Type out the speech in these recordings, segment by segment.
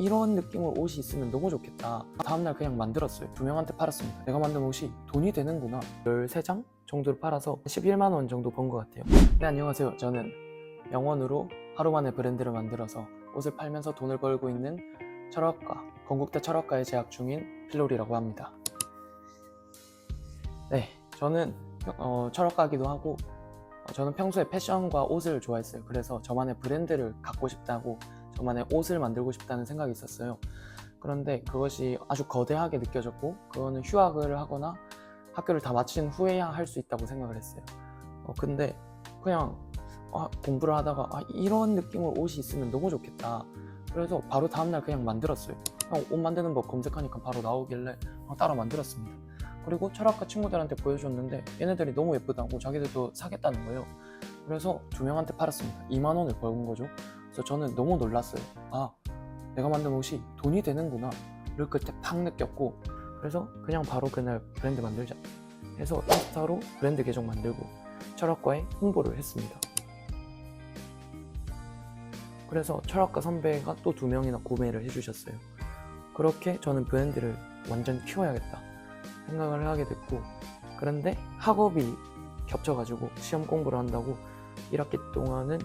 이런 느낌으로 옷이 있으면 너무 좋겠다. 다음날 그냥 만들었어요. 2명한테 팔았습니다. 내가 만든 옷이 돈이 되는구나. 13장 정도를 팔아서 11만 원 정도 번 것 같아요. 네, 안녕하세요. 저는 영원으로 하루 만에 브랜드를 만들어서 옷을 팔면서 돈을 벌고 있는 철학과, 건국대 철학과에 재학 중인 필로리라고 합니다. 네, 저는 철학가기도 하고 저는 평소에 패션과 옷을 좋아했어요. 그래서 저만의 브랜드를 갖고 싶다고, 저만의 옷을 만들고 싶다는 생각이 있었어요. 그런데 그것이 아주 거대하게 느껴졌고, 그거는 휴학을 하거나 학교를 다 마친 후에야 할 수 있다고 생각을 했어요. 근데 그냥 공부를 하다가 이런 느낌으로 옷이 있으면 너무 좋겠다. 그래서 바로 다음날 그냥 만들었어요. 옷 만드는 법 검색하니까 바로 나오길래 따라 만들었습니다. 그리고 철학과 친구들한테 보여줬는데 얘네들이 너무 예쁘다고 자기들도 사겠다는 거예요. 그래서 2명한테 팔았습니다. 2만 원을 벌은 거죠. 그래서 저는 너무 놀랐어요. 내가 만든 옷이 돈이 되는구나 를 그때 팍 느꼈고, 그래서 그냥 바로 그날 브랜드 만들자 해서 인스타로 브랜드 계정 만들고 철학과에 홍보를 했습니다. 그래서 철학과 선배가 또 2명이나 구매를 해주셨어요. 그렇게 저는 브랜드를 완전 키워야겠다 생각을 하게 됐고, 그런데 학업이 겹쳐가지고 시험 공부를 한다고 1학기 동안은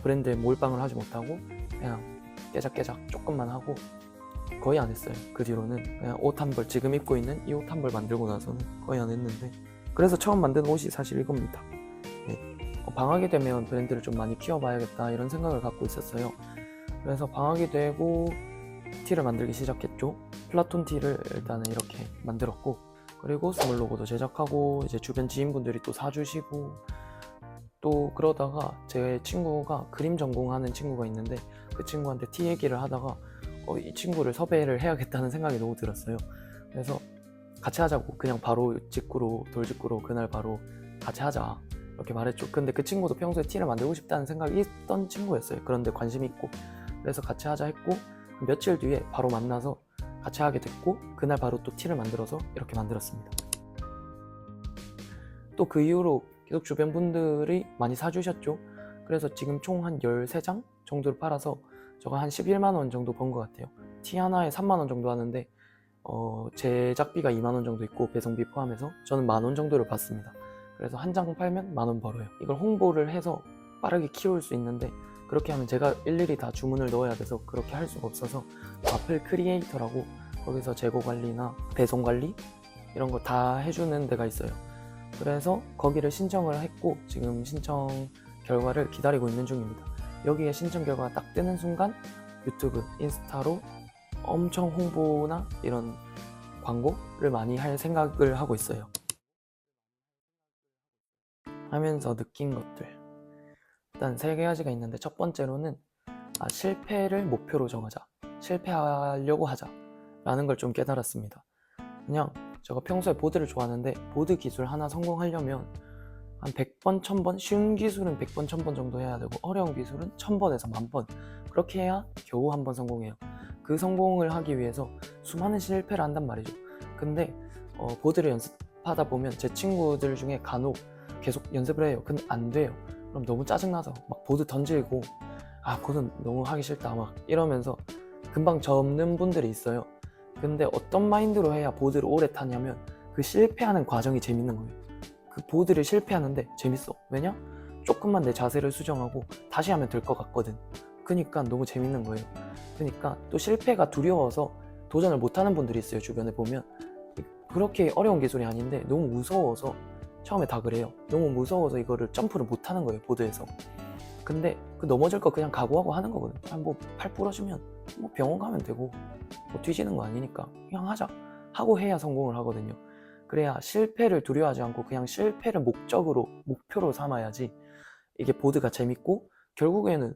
브랜드에 몰빵을 하지 못하고 그냥 깨작깨작 조금만 하고 거의 안 했어요. 그 뒤로는 그냥 옷 한 벌, 지금 입고 있는 이 옷 한 벌 만들고 나서는 거의 안 했는데, 그래서 처음 만든 옷이 사실 이겁니다. 방학이 되면 브랜드를 좀 많이 키워봐야겠다 이런 생각을 갖고 있었어요. 그래서 방학이 되고 티를 만들기 시작했죠. 플라톤 티를 일단은 이렇게 만들었고, 그리고 스몰 로고도 제작하고 이제 주변 지인분들이 또 사주시고, 또 그러다가 제 친구가 그림 전공하는 친구가 있는데 그 친구한테 티 얘기를 하다가 이 친구를 섭외를 해야겠다는 생각이 너무 들었어요. 그래서 같이 하자고, 그냥 바로 돌직구로 그날 바로 같이 하자 이렇게 말했죠. 근데 그 친구도 평소에 티를 만들고 싶다는 생각이 있던 친구였어요. 그런데 관심 있고, 그래서 같이 하자 했고, 며칠 뒤에 바로 만나서 같이 하게 됐고, 그날 바로 또 티를 만들어서 이렇게 만들었습니다. 또 그 이후로 계속 주변 분들이 많이 사주셨죠. 그래서 지금 총 한 13장 정도를 팔아서 저가 한 11만 원 정도 번 것 같아요. 티 하나에 3만 원 정도 하는데 제작비가 2만 원 정도 있고 배송비 포함해서 저는 1만 원 정도를 받습니다. 그래서 한 장 팔면 1만 원 벌어요. 이걸 홍보를 해서 빠르게 키울 수 있는데, 그렇게 하면 제가 일일이 다 주문을 넣어야 돼서 그렇게 할 수가 없어서 와플 크리에이터라고, 거기서 재고 관리나 배송 관리 이런 거 다 해주는 데가 있어요. 그래서 거기를 신청을 했고 지금 신청 결과를 기다리고 있는 중입니다. 여기에 신청 결과가 딱 뜨는 순간 유튜브, 인스타로 엄청 홍보나 이런 광고를 많이 할 생각을 하고 있어요. 하면서 느낀 것들, 일단 3가지가 있는데, 첫 번째로는 실패를 목표로 정하자, 실패하려고 하자 라는 걸 좀 깨달았습니다. 그냥 제가 평소에 보드를 좋아하는데 보드 기술 하나 성공하려면 한 100번, 1000번, 쉬운 기술은 100번, 1000번 정도 해야 되고 어려운 기술은 1000번에서 10,000번, 그렇게 해야 겨우 한 번 성공해요. 그 성공을 하기 위해서 수많은 실패를 한단 말이죠. 근데 보드를 연습하다 보면 제 친구들 중에 간혹 계속 연습을 해요. 근데 안 돼요. 그럼 너무 짜증나서 막 보드 던지고 보드 너무 하기 싫다 막 이러면서 금방 접는 분들이 있어요. 근데 어떤 마인드로 해야 보드를 오래 타냐면, 그 실패하는 과정이 재밌는 거예요. 그 보드를 실패하는데 재밌어. 왜냐? 조금만 내 자세를 수정하고 다시 하면 될 것 같거든. 그러니까 너무 재밌는 거예요. 그러니까 또 실패가 두려워서 도전을 못하는 분들이 있어요. 주변에 보면 그렇게 어려운 기술이 아닌데 너무 무서워서 처음에 다 그래요. 너무 무서워서 이거를 점프를 못하는 거예요, 보드에서. 근데 그 넘어질 거 그냥 각오하고 하는 거거든. 팔 부러지면 병원 가면 되고 뒤지는 거 아니니까 그냥 하자 하고 해야 성공을 하거든요. 그래야 실패를 두려워하지 않고 그냥 실패를 목표로 삼아야지 이게 보드가 재밌고, 결국에는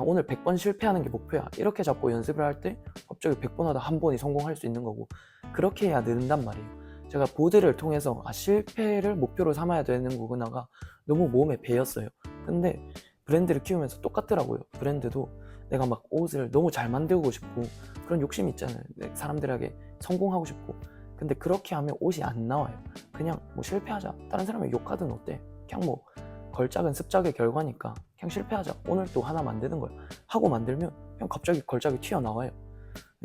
오늘 100번 실패하는 게 목표야 이렇게 잡고 연습을 할 때 갑자기 100번 하다 한 번이 성공할 수 있는 거고, 그렇게 해야 는단 말이에요. 제가 보드를 통해서 실패를 목표로 삼아야 되는 거구나가 너무 몸에 배였어요. 근데 브랜드를 키우면서 똑같더라고요. 브랜드도 내가 막 옷을 너무 잘 만들고 싶고 그런 욕심이 있잖아요. 사람들에게 성공하고 싶고. 근데 그렇게 하면 옷이 안 나와요. 그냥 실패하자, 다른 사람이 욕하든 어때, 그냥 걸작은 습작의 결과니까 그냥 실패하자, 오늘 또 하나 만드는 거야 하고 만들면 그냥 갑자기 걸작이 튀어나와요.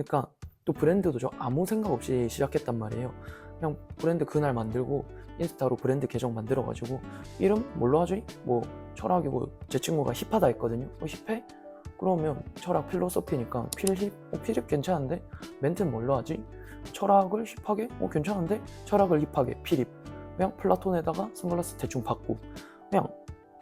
그러니까 또 브랜드도 저 아무 생각 없이 시작했단 말이에요. 그냥 브랜드 그날 만들고 인스타로 브랜드 계정 만들어가지고 이름 뭘로 하지? 뭐 철학이고 제 친구가 힙하다 했거든요. 힙해? 그러면 철학 필로소피니까 필힙? 필힙 괜찮은데? 멘트는 뭘로 하지? 철학을 힙하게? 괜찮은데? 철학을 힙하게 필힙. 그냥 플라톤에다가 선글라스 대충 받고 그냥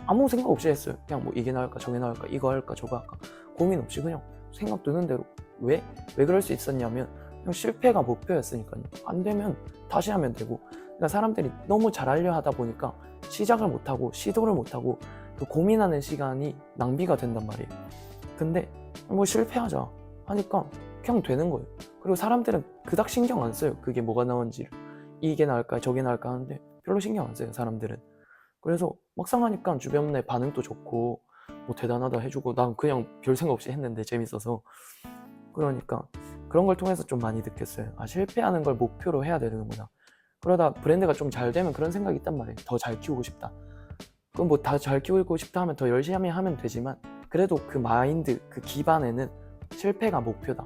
아무 생각 없이 했어요. 그냥 뭐 이게 나을까 저게 나을까 이거 할까 저거 할까 고민 없이 그냥 생각 드는 대로. 왜 그럴 수 있었냐면 그냥 실패가 목표였으니까요. 안 되면 다시 하면 되고. 그러니까 사람들이 너무 잘하려 하다 보니까 시작을 못하고 시도를 못하고 그 고민하는 시간이 낭비가 된단 말이에요. 근데 뭐 실패하자 하니까 그냥 되는 거예요. 그리고 사람들은 그닥 신경 안 써요. 그게 뭐가 나온지를. 이게 나을까 저게 나을까 하는데 별로 신경 안 써요, 사람들은. 그래서 막상 하니까 주변에 반응도 좋고 뭐 대단하다 해주고 난 그냥 별 생각 없이 했는데 재밌어서. 그러니까 그런 걸 통해서 좀 많이 느꼈어요. 실패하는 걸 목표로 해야 되는구나. 그러다 브랜드가 좀 잘 되면 그런 생각이 있단 말이에요. 더 잘 키우고 싶다. 그럼 뭐 다 잘 키우고 싶다 하면 더 열심히 하면 되지만 그래도 그 마인드, 그 기반에는 실패가 목표다.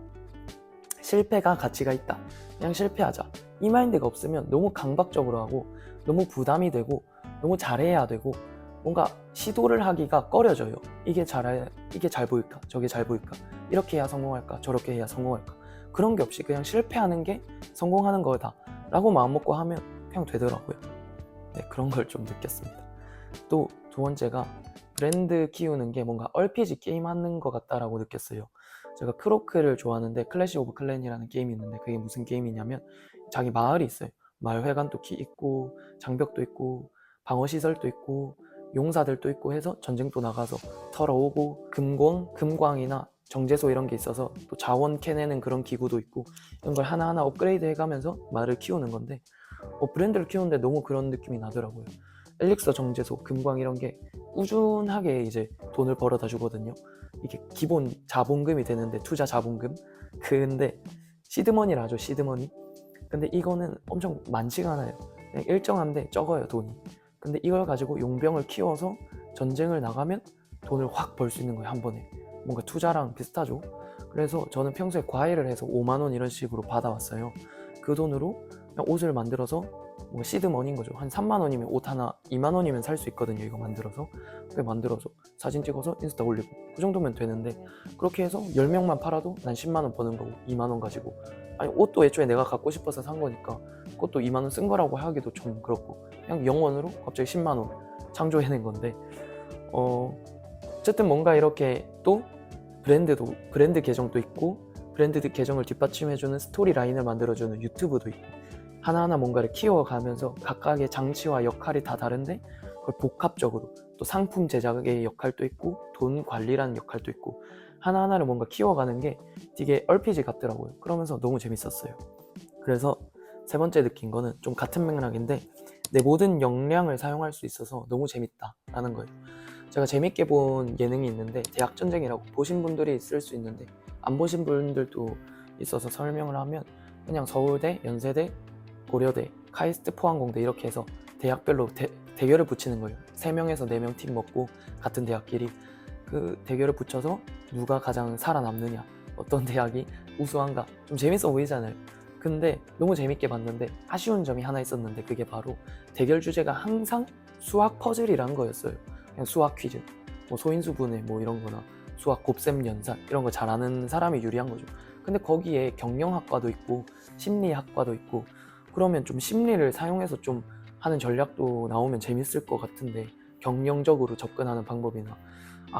실패가 가치가 있다. 그냥 실패하자. 이 마인드가 없으면 너무 강박적으로 하고 너무 부담이 되고 너무 잘해야 되고 뭔가 시도를 하기가 꺼려져요. 이게 잘 보일까? 저게 잘 보일까? 이렇게 해야 성공할까? 저렇게 해야 성공할까? 그런 게 없이 그냥 실패하는 게 성공하는 거다 라고 마음먹고 하면 그냥 되더라고요. 네, 그런 걸 좀 느꼈습니다. 또 두 번째가 브랜드 키우는 게 뭔가 RPG 게임 하는 것 같다라고 느꼈어요. 제가 크로크를 좋아하는데 클래시 오브 클랜이라는 게임이 있는데 그게 무슨 게임이냐면 자기 마을이 있어요. 마을 회관도 있고 장벽도 있고 방어시설도 있고 용사들도 있고 해서 전쟁도 나가서 털어오고 금광이나 정제소 이런 게 있어서 또 자원 캐내는 그런 기구도 있고 이런 걸 하나하나 업그레이드 해가면서 말을 키우는 건데 브랜드를 키우는데 너무 그런 느낌이 나더라고요. 엘릭서 정제소, 금광 이런 게 꾸준하게 이제 돈을 벌어다 주거든요. 이게 기본 자본금이 되는데 투자 자본금. 근데 시드머니라 하죠, 시드머니. 근데 이거는 엄청 많지가 않아요. 그냥 일정한데 적어요, 돈이. 근데 이걸 가지고 용병을 키워서 전쟁을 나가면 돈을 확 벌 수 있는 거예요, 한 번에. 뭔가 투자랑 비슷하죠. 그래서 저는 평소에 과외를 해서 5만 원 이런 식으로 받아왔어요. 그 돈으로 그냥 옷을 만들어서 뭐 시드머니인 거죠. 한 3만 원이면 옷 하나, 2만 원이면 살 수 있거든요, 이거 만들어서. 그게 만들어서 사진 찍어서 인스타 올리고 그 정도면 되는데 그렇게 해서 10명만 팔아도 난 10만 원 버는 거고 2만 원 가지고 옷도 애초에 내가 갖고 싶어서 산 거니까 그것도 2만 원 쓴 거라고 하기도 좀 그렇고 그냥 0원으로 갑자기 10만 원 창조해낸 건데 어쨌든 뭔가 이렇게 또 브랜드 계정도 있고 브랜드 계정을 뒷받침해주는 스토리 라인을 만들어주는 유튜브도 있고 하나하나 뭔가를 키워가면서 각각의 장치와 역할이 다 다른데 그걸 복합적으로 또 상품 제작의 역할도 있고 돈 관리라는 역할도 있고 하나하나를 뭔가 키워가는 게 되게 RPG 같더라고요. 그러면서 너무 재밌었어요. 그래서 세 번째 느낀 거는 좀 같은 맥락인데 내 모든 역량을 사용할 수 있어서 너무 재밌다라는 거예요. 제가 재밌게 본 예능이 있는데 대학전쟁이라고 보신 분들이 있을 수 있는데 안 보신 분들도 있어서 설명을 하면 그냥 서울대, 연세대, 고려대, 카이스트, 포항공대 이렇게 해서 대학별로 대결을 붙이는 거예요. 3명에서 4명 팀 먹고 같은 대학끼리 그 대결을 붙여서 누가 가장 살아남느냐, 어떤 대학이 우수한가. 좀 재밌어 보이잖아요. 근데 너무 재밌게 봤는데 아쉬운 점이 하나 있었는데 그게 바로 대결 주제가 항상 수학 퍼즐이란 거였어요. 그냥 수학 퀴즈, 뭐 소인수분해 뭐 이런 거나 수학 곱셈 연산 이런 거 잘하는 사람이 유리한 거죠. 근데 거기에 경영학과도 있고 심리학과도 있고 그러면 좀 심리를 사용해서 좀 하는 전략도 나오면 재밌을 것 같은데 경영적으로 접근하는 방법이나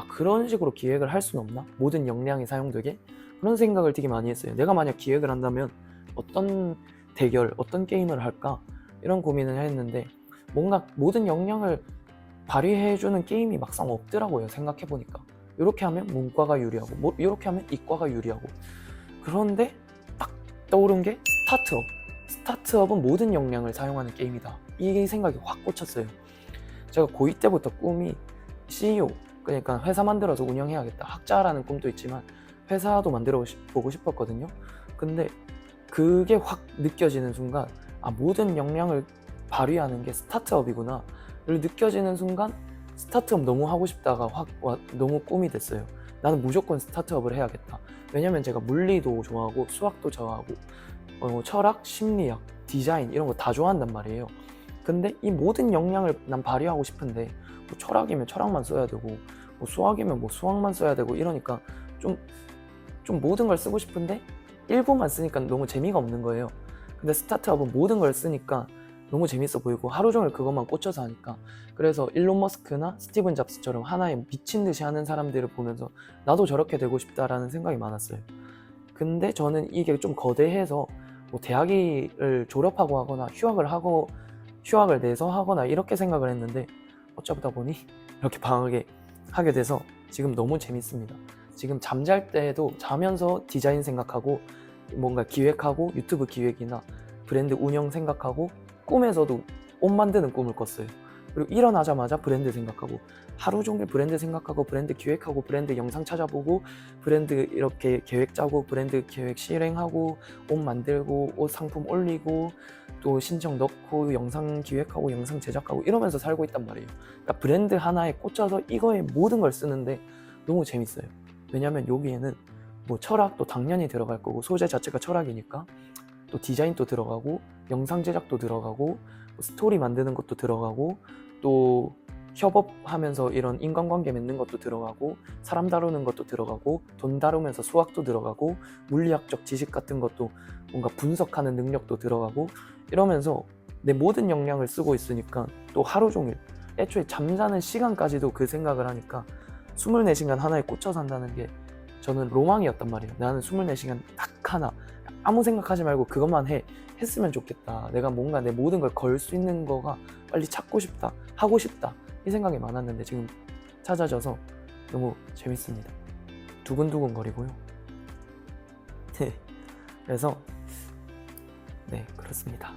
그런 식으로 기획을 할 수는 없나? 모든 역량이 사용되게? 그런 생각을 되게 많이 했어요. 내가 만약 기획을 한다면 어떤 대결, 어떤 게임을 할까? 이런 고민을 했는데 뭔가 모든 역량을 발휘해주는 게임이 막상 없더라고요. 생각해보니까 이렇게 하면 문과가 유리하고 뭐 이렇게 하면 이과가 유리하고 그런데 딱 떠오른 게 스타트업은 모든 역량을 사용하는 게임이다. 이 생각이 확 꽂혔어요. 제가 고2 때부터 꿈이 CEO, 그러니까 회사 만들어서 운영해야겠다. 학자라는 꿈도 있지만 회사도 만들어 보고 싶었거든요. 근데 그게 확 느껴지는 순간 모든 역량을 발휘하는 게 스타트업이구나 를 느껴지는 순간 스타트업 너무 하고 싶다가 너무 꿈이 됐어요. 나는 무조건 스타트업을 해야겠다. 왜냐면 제가 물리도 좋아하고 수학도 좋아하고 철학, 심리학, 디자인 이런 거 다 좋아한단 말이에요. 근데 이 모든 역량을 난 발휘하고 싶은데 뭐 철학이면 철학만 써야 되고 뭐 수학이면 뭐 수학만 써야 되고 이러니까 좀 모든 걸 쓰고 싶은데 일부만 쓰니까 너무 재미가 없는 거예요. 근데 스타트업은 모든 걸 쓰니까 너무 재밌어 보이고 하루 종일 그것만 꽂혀서 하니까, 그래서 일론 머스크나 스티븐 잡스처럼 하나에 미친 듯이 하는 사람들을 보면서 나도 저렇게 되고 싶다라는 생각이 많았어요. 근데 저는 이게 좀 거대해서 뭐 대학을 졸업하고 하거나 휴학을 내서 하거나 이렇게 생각을 했는데 어쩌다 보니 이렇게 방학에 하게 돼서 지금 너무 재밌습니다. 지금 잠잘 때도 자면서 디자인 생각하고 뭔가 기획하고 유튜브 기획이나 브랜드 운영 생각하고 꿈에서도 옷 만드는 꿈을 꿨어요. 그리고 일어나자마자 브랜드 생각하고 하루 종일 브랜드 생각하고 브랜드 기획하고 브랜드 영상 찾아보고 브랜드 이렇게 계획 짜고 브랜드 계획 실행하고 옷 만들고 옷 상품 올리고 또 신청 넣고 영상 기획하고 영상 제작하고 이러면서 살고 있단 말이에요. 그러니까 브랜드 하나에 꽂혀서 이거에 모든 걸 쓰는데 너무 재밌어요. 왜냐면 여기에는 뭐 철학도 당연히 들어갈 거고 소재 자체가 철학이니까 또 디자인도 들어가고 영상 제작도 들어가고 스토리 만드는 것도 들어가고 또 협업하면서 이런 인간관계 맺는 것도 들어가고 사람 다루는 것도 들어가고 돈 다루면서 수학도 들어가고 물리학적 지식 같은 것도 뭔가 분석하는 능력도 들어가고 이러면서 내 모든 역량을 쓰고 있으니까 또 하루 종일 애초에 잠자는 시간까지도 그 생각을 하니까 24시간 하나에 꽂혀 산다는 게 저는 로망이었단 말이에요. 나는 24시간 딱 하나 아무 생각하지 말고 그것만 했으면 좋겠다. 내가 뭔가 내 모든 걸 걸 수 있는 거가 빨리 찾고 싶다, 하고 싶다 이 생각이 많았는데 지금 찾아져서 너무 재밌습니다. 두근두근 거리고요. 그래서 네, 그렇습니다.